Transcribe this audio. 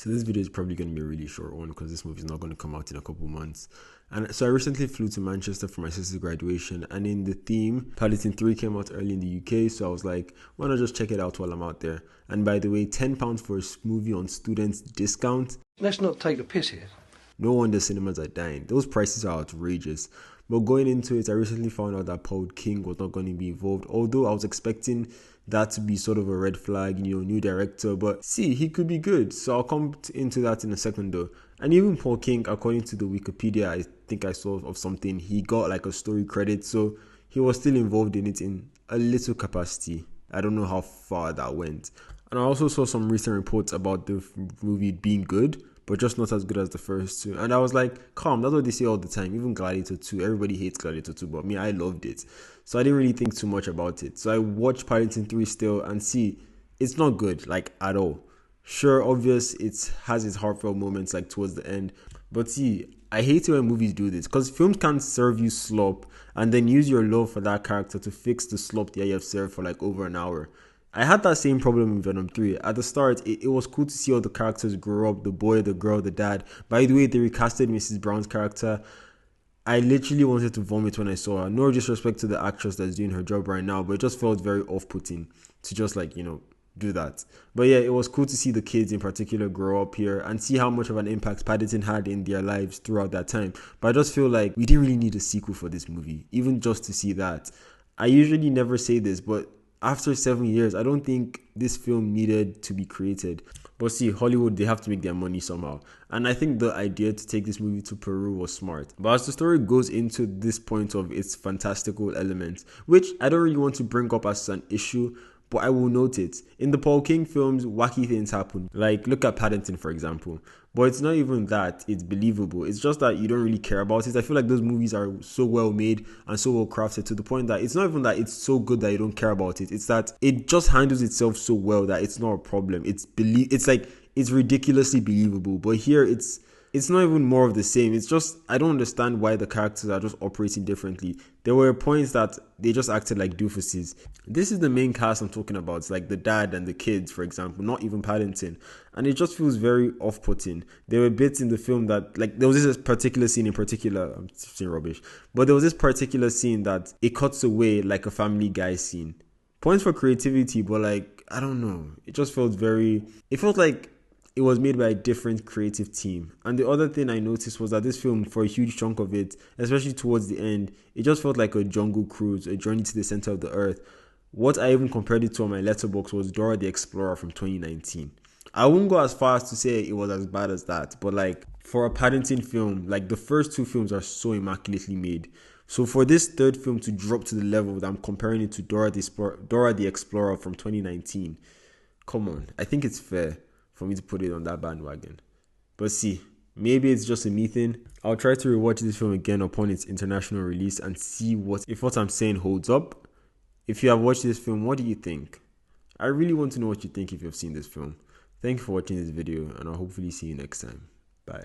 So this video is probably going to be a really short one because this movie is not going to come out in a couple months. And so I recently flew to Manchester for my sister's graduation, and in the theme, Paddington 3 came out early in the UK, so I was like, why not just check it out while I'm out there? And by the way, £10 for a movie on students discount. Let's not take the piss here. No wonder cinemas are dying. Those prices are outrageous. But going into it, I recently found out that Paul King was not going to be involved, although I was expecting that to be sort of a red flag, new director, but see, he could be good. So I'll come into that in a second though. And even Paul King, according to the Wikipedia, I think I saw of something, he got like a story credit, so he was still involved in it in a little capacity. I don't know how far that went. And I also saw some recent reports about the movie being good, but just not as good as the first two. And I was like, calm, that's what they say all the time. Even Gladiator 2, everybody hates Gladiator 2, but me, I loved it. So I didn't really think too much about it. So I watched Paddington 3 still and see, it's not good, like at all. Sure, obvious, it has its heartfelt moments like towards the end. But see, I hate it when movies do this because films can't serve you slop and then use your love for that character to fix the slop that you have served for like over an hour. I had that same problem in Venom 3. At the start, it was cool to see all the characters grow up, the boy, the girl, the dad. By the way, they recasted Mrs. Brown's character. I literally wanted to vomit when I saw her. No disrespect to the actress that's doing her job right now, but it just felt very off-putting to just like, do that. But yeah, it was cool to see the kids in particular grow up here and see how much of an impact Paddington had in their lives throughout that time. But I just feel like we didn't really need a sequel for this movie, even just to see that. I usually never say this, but after 7 years, I don't think this film needed to be created. But see, Hollywood, they have to make their money somehow. And I think the idea to take this movie to Peru was smart. But as the story goes into this point of its fantastical elements, which I don't really want to bring up as an issue, but I will note it. In the Paul King films, wacky things happen. Like, look at Paddington, for example. But it's not even that it's believable. It's just that you don't really care about it. I feel like those movies are so well made and so well crafted to the point that it's not even that it's so good that you don't care about it. It's that it just handles itself so well that it's not a problem. It's ridiculously believable. But here it's not even more of the same. It's just, I don't understand why the characters are just operating differently. There were points that they just acted like doofuses. This is the main cast I'm talking about. It's like the dad and the kids, for example, not even Paddington. And it just feels very off-putting. There were bits in the film that, like, there was this particular scene in particular, I'm saying rubbish, but there was this particular scene that it cuts away like a Family Guy scene. Points for creativity, but like, I don't know. It just felt like it was made by a different creative team. And the other thing I noticed was that this film, for a huge chunk of it, especially towards the end, it just felt like a jungle cruise, a journey to the center of the earth. What I even compared it to on my letterbox was Dora the Explorer from 2019. I won't go as far as to say it was as bad as that, but like for a Paddington film, like the first two films are so immaculately made. So for this third film to drop to the level that I'm comparing it to Dora the Explorer from 2019, come on, I think it's fair for me to put it on that bandwagon. But see, maybe it's just a me thing. I'll try to rewatch this film again upon its international release and see if what I'm saying holds up. If you have watched this film, what do you think? I really want to know what you think if you've seen this film. Thank you for watching this video, and I'll hopefully see you next time. Bye.